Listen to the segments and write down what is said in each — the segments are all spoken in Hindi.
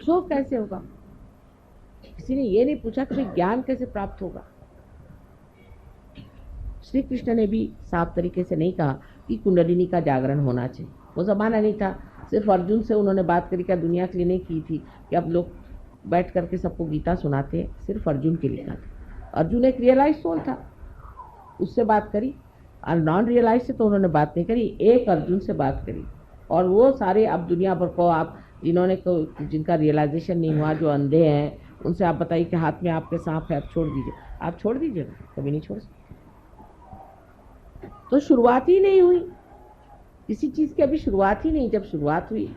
सुख कैसे होगा? किसी ने ये नहीं पूछा कि ज्ञान कैसे प्राप्त होगा। श्री कृष्ण ने भी साफ तरीके से नहीं कहा कि कुंडलिनी का जागरण होना चाहिए। वो जमाना नहीं था। सिर्फ अर्जुन से उन्होंने बात करी, क्या दुनिया के लिए नहीं की थी कि अब लोग बैठ करके सबको गीता सुनाते हैं, सिर्फ अर्जुन के लिए था। अर्जुन एक रियलाइज सोल था, उससे बात करी। और नॉन रियलाइज से तो उन्होंने बात नहीं करी, एक अर्जुन से बात करी। और वो सारे अब दुनिया भर को आप जिन्होंने जिनका रियलाइजेशन नहीं हुआ, जो अंधे हैं, उनसे आप बताइए कि हाथ में आपके सांप है, आप छोड़ दीजिए। आप छोड़ दीजिएगा? कभी नहीं छोड़ सकते। तो शुरुआत ही नहीं हुई किसी चीज़ की, अभी शुरुआत ही नहीं। जब शुरुआत हुई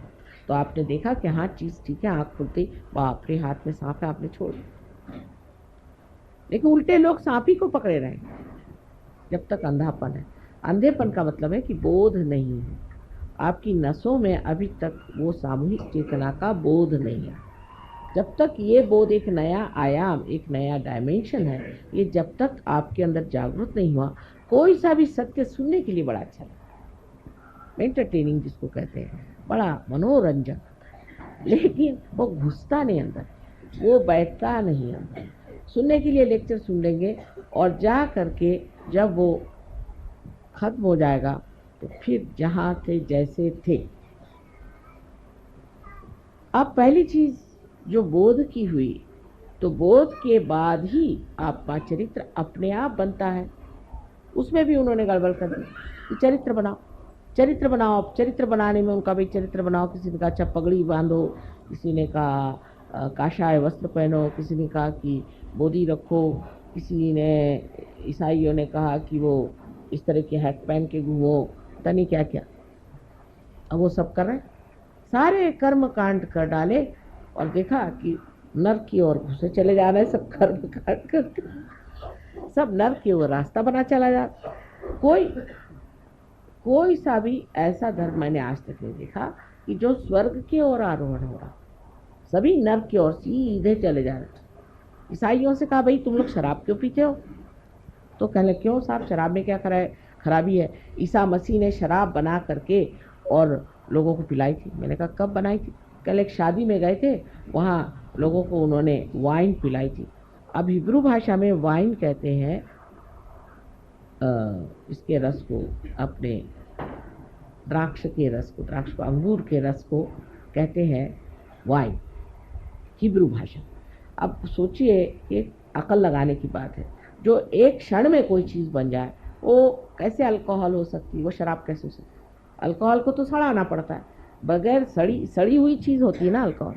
तो आपने देखा कि हाँ चीज़ ठीक है, आँख खुलती बाप रे हाथ में सांप है, आपने छोड़ दिया। लेकिन उल्टे लोग सांप ही को पकड़े रहे जब तक अंधापन है। अंधेपन का मतलब है कि बोध नहीं है, आपकी नसों में अभी तक वो सामूहिक चेतना का बोध नहीं है। जब तक ये बोध एक नया आयाम, एक नया डायमेंशन है, ये जब तक आपके अंदर जागृत नहीं हुआ, कोई सा भी सत्य सुनने के लिए बड़ा अच्छा लगता है, एंटरटेनिंग जिसको कहते हैं, बड़ा मनोरंजक, लेकिन वो घुसता नहीं अंदर, वो बैठता नहीं अंदर। सुनने के लिए लेक्चर सुन लेंगे और जा करके जब वो खत्म हो जाएगा तो फिर जहाँ थे जैसे थे। अब पहली चीज जो बोध की हुई, तो बोध के बाद ही आपका चरित्र अपने आप बनता है। उसमें भी उन्होंने गड़बड़ कर दी कि चरित्र बनाओ, चरित्र बनाओ। चरित्र बनाने में उनका भी चरित्र बनाओ, किसी ने कहा अच्छा पगड़ी बांधो, किसी ने कहा काशाय वस्त्र पहनो, किसी ने कहा कि बोधी रखो, किसी ने, ईसाइयों ने कहा कि वो इस तरह के हैट पहन के घूमो, पता नहीं क्या क्या। अब वो सब कर रहे हैं, सारे कर्म कांड कर डाले और देखा कि नर्क की ओर घुसे चले जा रहे हैं। सब कर्म कांड करके सब नर्क की ओर रास्ता बना चला जा। कोई सा भी ऐसा धर्म मैंने आज तक नहीं देखा कि जो स्वर्ग की ओर आरोहण हो रहा, सभी नर्क की ओर सीधे चले जा रहे। ईसाइयों से कहा भाई तुम लोग शराब क्यों पीते हो? तो कहने क्यों साहब, शराब में क्या खराबी है? ईसा मसीह ने शराब बना करके और लोगों को पिलाई थी। मैंने कहा कब बनाई थी? कल एक शादी में गए थे, वहाँ लोगों को उन्होंने वाइन पिलाई थी। अब हिब्रू भाषा में वाइन कहते हैं इसके रस को, अपने द्राक्ष के रस को, अंगूर के रस को कहते हैं वाइन, हिब्रू भाषा। अब सोचिए, एक अकल लगाने की बात है, जो एक क्षण में कोई चीज़ बन जाए, वो कैसे अल्कोहल हो सकती है? वो शराब कैसे हो सकती है? अल्कोहल को तो सड़ाना पड़ता है, बगैर सड़ी हुई चीज़ होती है ना अल्कोहल।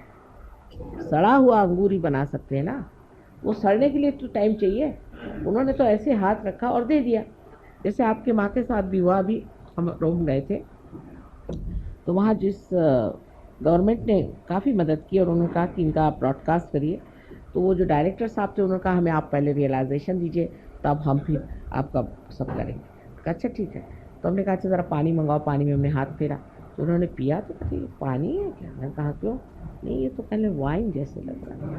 सड़ा हुआ अंगूर ही बना सकते हैं ना, वो सड़ने के लिए तो टाइम चाहिए। उन्होंने तो ऐसे हाथ रखा और दे दिया। जैसे आपके माँ के साथ भी हुआ, अभी हम रोम गए थे, तो वहाँ जिस गवर्नमेंट ने काफ़ी मदद की और उन्होंने कहा कि इनका आप ब्रॉडकास्ट करिए, तो वो जो डायरेक्टर साहब थे उन्होंने कहा हमें आप पहले रियलाइजेशन दीजिए, तब हम फिर आपका सब करेंगे। कहा अच्छा ठीक है। तो हमने कहा अच्छा ज़रा पानी मंगाओ। पानी में हमने हाथ फेरा तो उन्होंने पिया, तो कहते ये पानी है क्या? मैंने कहा क्यों? नहीं ये तो पहले वाइन जैसे लग रहा है।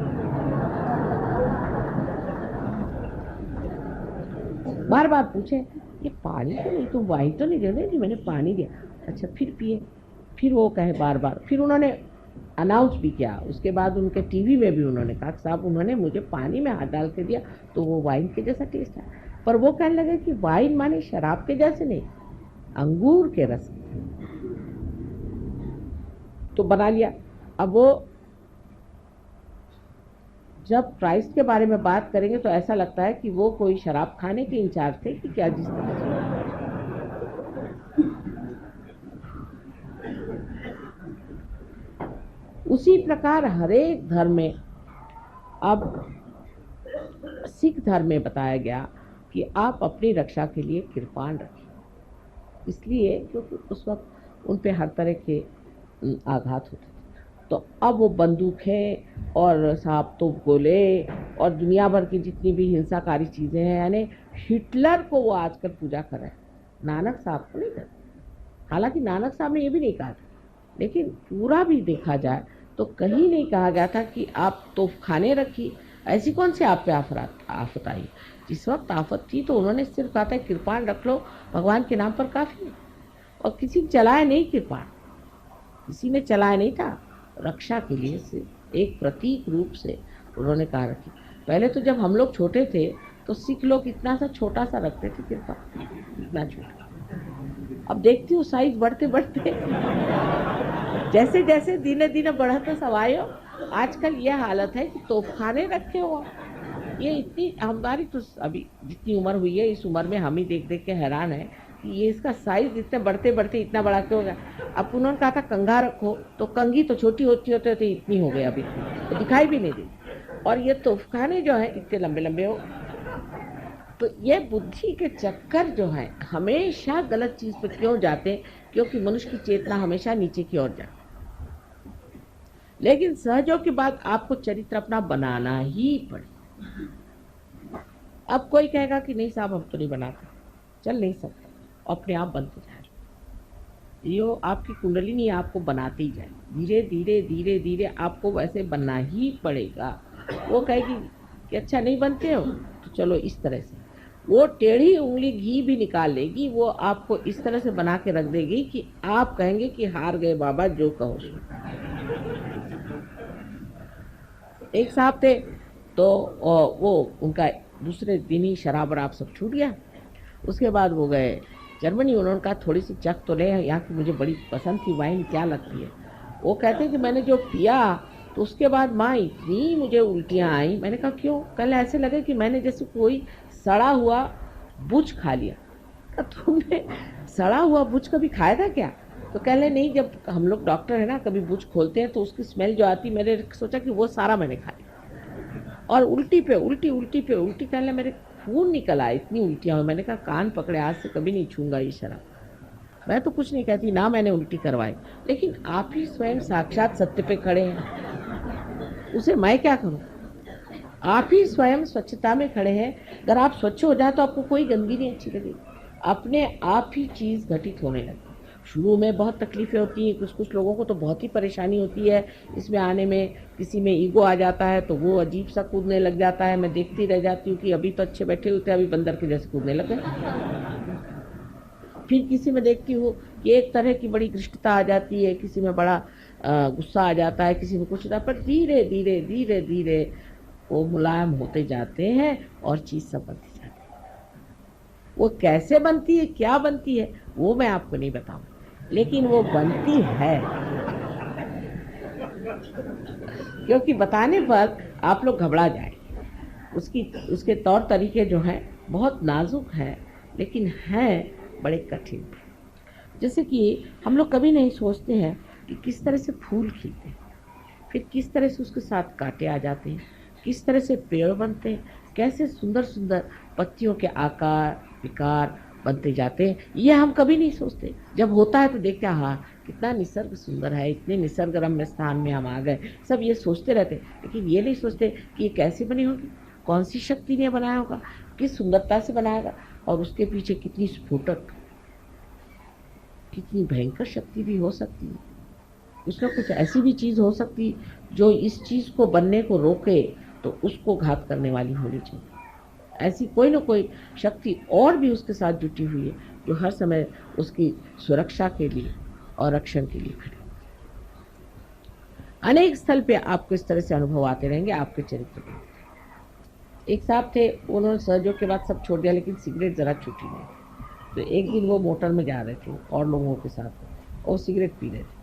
बार बार पूछे ये पानी तो नहीं, तुम वाइन तो नहीं दे रहे? मैंने पानी दिया। अच्छा फिर पिए, फिर वो कहे बार बार। फिर उन्होंने अनाउंस भी किया, उसके बाद उनके टीवी में भी उन्होंने कहा साहब उन्होंने मुझे पानी में हाथ डाल के दिया तो वो वाइन के जैसा टेस्ट है। पर वो कहने लगे कि वाइन माने शराब के जैसे नहीं, अंगूर के रस। तो बना लिया। अब वो जब क्राइस्ट के बारे में बात करेंगे तो ऐसा लगता है कि वो कोई शराब खाने के इंचार्ज थे कि क्या, जिस तरह से उसी प्रकार हरेक धर्म में, अब सिख धर्म में बताया गया कि आप अपनी रक्षा के लिए कृपाण रखें, इसलिए क्योंकि उस वक्त उन पे हर तरह के आघात होते थे। तो अब वो बंदूकें और सांप तो गोले और दुनिया भर की जितनी भी हिंसाकारी चीज़ें हैं, यानी हिटलर को वो आजकल पूजा कर रहे हैं, नानक साहब को नहीं करते। हालांकि नानक साहब ने ये भी नहीं कहा था, लेकिन पूरा भी देखा जाए तो कहीं नहीं कहा गया था कि आप तोपखाने रखिए। ऐसी कौन सी आप पे आफत आई? जिस वक्त आफत थी तो उन्होंने सिर्फ कहा था कृपाण रख लो, भगवान के नाम पर काफ़ी है। और किसी ने चलाया नहीं कृपाण, किसी ने चलाया नहीं था, रक्षा के लिए सिर्फ एक प्रतीक रूप से उन्होंने कहा रखी। पहले तो जब हम लोग छोटे थे तो सिख लोग इतना सा छोटा सा रखते थे किरपा, इतना छोटा। अब देखती हूँ साइज बढ़ते बढ़ते जैसे जैसे धीरे धीरे बढ़ते सब आए हो, आजकल ये हालत है कि तोपखाने रखे हो। ये इतनी हमारी तो अभी जितनी उम्र हुई है, इस उम्र में हम ही देख देख के हैरान है कि ये इसका साइज इतने बढ़ते बढ़ते इतना बड़ा क्यों हो गया। अब उन्होंने कहा था कंघा रखो, तो कंघी तो छोटी होती होते होते इतनी हो गई, अभी तो दिखाई भी नहीं दी। और ये तोफखाने जो है इतने लंबे लंबे हो। तो ये बुद्धि के चक्कर जो है हमेशा गलत चीज पे क्यों जाते हैं, क्योंकि मनुष्य की चेतना हमेशा नीचे की ओर जाती। लेकिन सहयोग के बाद आपको चरित्र अपना बनाना ही पड़े। अब कोई कहेगा कि नहीं साहब हम तो नहीं बनाते, चल नहीं सकता, अपने आप बनते जाए। यो आपकी कुंडली नहीं आपको बनाती जाए, धीरे धीरे धीरे धीरे आपको वैसे बनना ही पड़ेगा। वो कहेगी कि अच्छा नहीं बनते हो तो चलो इस तरह से, वो टेढ़ी उंगली घी भी निकाल लेगी, वो आपको इस तरह से बना के रख देगी कि आप कहेंगे कि हार गए बाबा, जो कहो सो। एक साहब थे तो वो उनका दूसरे दिन ही शराब वराब सब छूट गया। उसके बाद वो गए जर्मनी। उन्होंने कहा थोड़ी सी चख तो ले, यहाँ की मुझे बड़ी पसंद थी वाइन, क्या लगती है। वो कहते कि मैंने जो पिया तो उसके बाद माँ इतनी मुझे उल्टियाँ आई। मैंने कहा क्यों? कल ऐसे लगे कि मैंने जैसे कोई सड़ा हुआ बुच खा लिया। तो तुमने सड़ा हुआ बुच कभी खाया था क्या? तो कह ले नहीं, जब हम लोग डॉक्टर है ना कभी बुच खोलते हैं तो उसकी स्मेल जो आती, मैंने सोचा कि वो सारा मैंने खा लिया। और उल्टी पे उल्टी, उल्टी पे उल्टी, कह ले मेरे खून निकल आया, इतनी उल्टियाँ हुई। मैंने कहा कान पकड़े, आज से कभी नहीं छूंगा ये शराब। मैं तो कुछ नहीं कहती ना, मैंने उल्टी करवाई, लेकिन आप ही स्वयं साक्षात सत्य पे खड़े हैं, उसे मैं क्या करूं? आप ही स्वयं स्वच्छता में खड़े हैं। अगर आप स्वच्छ हो जाए तो आपको कोई गंदगी नहीं अच्छी लगेगी, अपने आप ही चीज़ घटित होने लगती। शुरू में बहुत तकलीफ़ें होती हैं, कुछ कुछ लोगों को तो बहुत ही परेशानी होती है इसमें आने में। किसी में ईगो आ जाता है तो वो अजीब सा कूदने लग जाता है। मैं देखती रह जाती हूँ कि अभी तो अच्छे बैठे हुए थे, अभी बंदर के जैसे कूदने लगे। फिर किसी में देखती हूँ कि एक तरह की बड़ी घृष्टता आ जाती है, किसी में बड़ा गुस्सा आ जाता है, किसी में कुछ होता है। पर धीरे धीरे धीरे धीरे वो मुलायम होते जाते हैं और चीज़ सब बनती जाती है। वो कैसे बनती है, क्या बनती है, वो मैं आपको नहीं बताऊँ, लेकिन वो बनती है। क्योंकि बताने पर आप लोग घबरा जाए। उसके तौर तरीके जो हैं बहुत नाजुक हैं, लेकिन हैं बड़े कठिन। जैसे कि हम लोग कभी नहीं सोचते हैं कि किस तरह से फूल खिलते हैं, फिर किस तरह से उसके साथ कांटे आ जाते हैं, किस तरह से पेड़ बनते हैं, कैसे सुंदर सुंदर पत्तियों के आकार विकार बनते जाते हैं। ये हम कभी नहीं सोचते। जब होता है तो देखते हैं हाँ कितना निसर्ग सुंदर है, इतने निसर्गरम्य स्थान में हम आ गए, सब ये सोचते रहते। लेकिन ये नहीं सोचते कि ये कैसे बनी होगी, कौन सी शक्ति ने बनाया होगा, किस सुंदरता से बनाएगा, और उसके पीछे कितनी स्फुटक, कितनी भयंकर शक्ति भी हो सकती है। कुछ न कुछ ऐसी भी चीज़ हो सकती जो इस चीज़ को बनने को रोके तो उसको घात करने वाली होनी चाहिए। ऐसी कोई न कोई शक्ति और भी उसके साथ जुटी हुई है जो हर समय उसकी सुरक्षा के लिए और रक्षण के लिए खड़ी। अनेक स्थल पे आपको इस तरह से अनुभव आते रहेंगे आपके चरित्र में। एक साहब थे, उन्होंने सहयोग के बाद सब छोड़ दिया, लेकिन सिगरेट ज़रा छूटी नहीं। तो एक दिन वो मोटर में जा रहे थे और लोगों के साथ और सिगरेट पी रहे थे।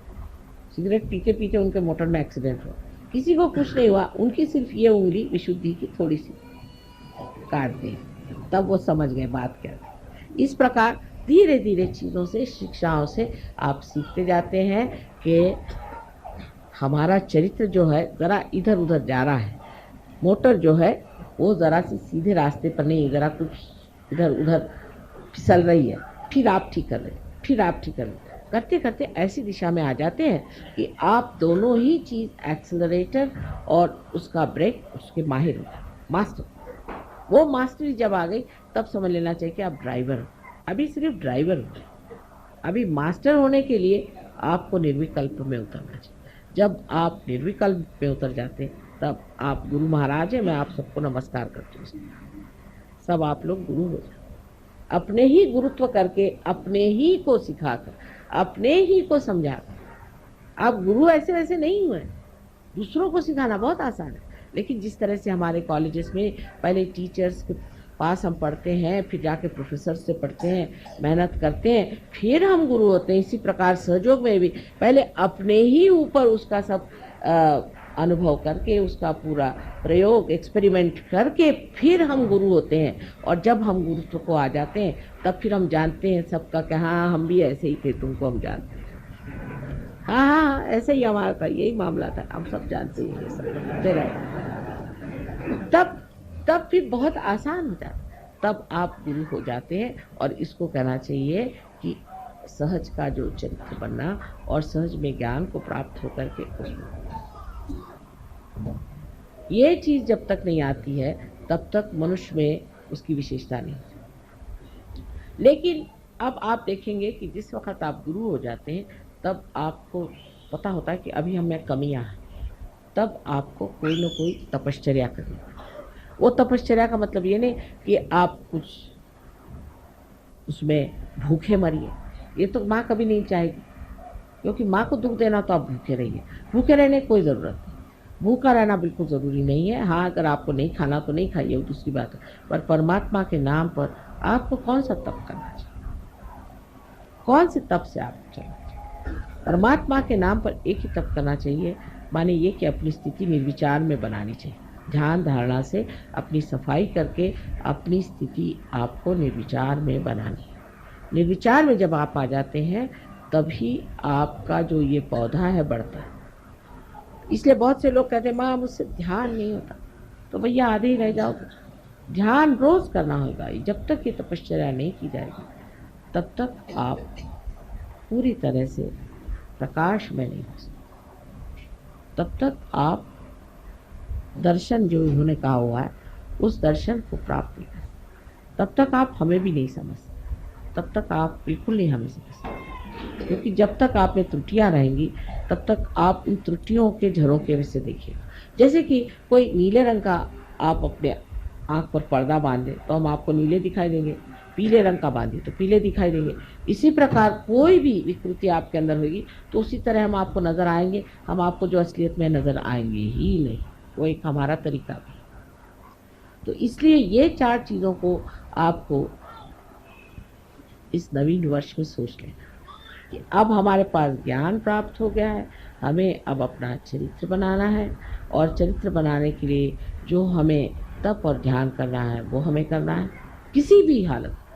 सिगरेट पीते पीते उनके मोटर में एक्सीडेंट हुआ। किसी को कुछ नहीं हुआ, उनकी सिर्फ ये उंगली विशुद्धि की थोड़ी सी काट दी। तब वो समझ गए बात क्या थी। इस प्रकार धीरे धीरे चीज़ों से, शिक्षाओं से आप सीखते जाते हैं कि हमारा चरित्र जो है ज़रा इधर उधर जा रहा है, मोटर जो है वो ज़रा सी सीधे रास्ते पर नहीं, ज़रा कुछ इधर उधर फिसल रही है। फिर आप ठीक कर रहे हैं, फिर आप ठीक कर रहे हैं, करते करते ऐसी दिशा में आ जाते हैं कि आप दोनों ही चीज़, एक्सेलरेटर और उसका ब्रेक, उसके माहिर हो, मास्टर। वो मास्टरी जब आ गई तब समझ लेना चाहिए कि आप ड्राइवर हो। अभी सिर्फ ड्राइवर हो, अभी मास्टर होने के लिए आपको निर्विकल्प में उतरना चाहिए। जब आप निर्विकल्प में उतर जाते हैं तब आप गुरु महाराज हैं। मैं आप सबको नमस्कार करती हूँ। सब आप लोग गुरु हो जाए, अपने ही गुरुत्व करके, अपने ही को सिखाकर, अपने ही को समझाकर। आप गुरु ऐसे वैसे नहीं हुए, दूसरों को सिखाना बहुत आसान है, लेकिन जिस तरह से हमारे कॉलेजेस में पहले टीचर्स के पास हम पढ़ते हैं, फिर जाके प्रोफेसर से पढ़ते हैं, मेहनत करते हैं, फिर हम गुरु होते हैं, इसी प्रकार सहयोग में भी पहले अपने ही ऊपर उसका सब अनुभव करके, उसका पूरा प्रयोग एक्सपेरिमेंट करके फिर हम गुरु होते हैं। और जब हम गुरुत्व को आ जाते हैं तब फिर हम जानते हैं सबका कि हाँ हम भी ऐसे ही थे, तुमको हम जानते हैं, हाँ हाँ हाँ ऐसे ही हमारा था, यही मामला था, हम सब जानते हैं, ये सब करते रहे। तब फिर बहुत आसान हो जाता, तब आप गुरु हो जाते हैं। और इसको कहना चाहिए कि सहज का जो चरित्र बनना और सहज में ज्ञान को प्राप्त होकर के उसमें, ये चीज जब तक नहीं आती है तब तक मनुष्य में उसकी विशेषता नहीं। लेकिन अब आप देखेंगे कि जिस वक्त आप गुरु हो जाते हैं तब आपको पता होता है कि अभी हम में कमियां हैं, तब आपको कोई न कोई तपश्चर्या करनी। वो तपश्चर्या का मतलब ये नहीं कि आप कुछ उसमें भूखे मरिए, ये तो माँ कभी नहीं चाहेगी, क्योंकि माँ को दुख देना तो आप भूखे रहिए। भूखे रहने की कोई ज़रूरत नहीं, भूखा रहना बिल्कुल ज़रूरी नहीं है। हाँ अगर आपको नहीं खाना तो नहीं खाइए, वो दूसरी बात है, पर परमात्मा के नाम पर आपको कौन सा तप करना चाहिए, कौन से तप से आप चलना चाहिए? परमात्मा के नाम पर एक ही तप करना चाहिए, माने ये कि अपनी स्थिति निर्विचार में बनानी चाहिए। ध्यान धारणा से अपनी सफाई करके अपनी स्थिति आपको निर्विचार में बनानी है। निर्विचार में जब आप आ जाते हैं तभी आपका जो ये पौधा है बढ़ता है। इसलिए बहुत से लोग कहते हैं माँ मुझसे ध्यान नहीं होता, तो भैया आधे ही रह जाओ, ध्यान रोज करना होगा। जब तक ये तपश्चर्या नहीं की जाएगी तब तक आप पूरी तरह से प्रकाश में नहीं हो सकते, तब तक आप दर्शन जो इन्होंने कहा हुआ है उस दर्शन को प्राप्त नहीं कर सकते, तब तक आप हमें भी नहीं समझ सकते, तब तक आप बिल्कुल नहीं हमें समझ सकते। क्योंकि जब तक आप में त्रुटियां रहेंगी तब तक आप उन त्रुटियों के झरोखे से देखिएगा। जैसे कि कोई नीले रंग का आप अपने आँख पर पर्दा बांध दें तो हम आपको नीले दिखाई देंगे, पीले रंग का बांधिए तो पीले दिखाई देंगे। इसी प्रकार कोई भी विकृति आपके अंदर होगी तो उसी तरह हम आपको नज़र आएंगे, हम आपको जो असलियत में नज़र आएंगे ही नहीं। वो एक हमारा तरीका भी। तो इसलिए ये 4 चीज़ों को आपको इस नवीन वर्ष में सोच लेना कि अब हमारे पास ज्ञान प्राप्त हो गया है, हमें अब अपना चरित्र बनाना है, और चरित्र बनाने के लिए जो हमें तप और ध्यान करना है वो हमें करना है किसी भी हालत।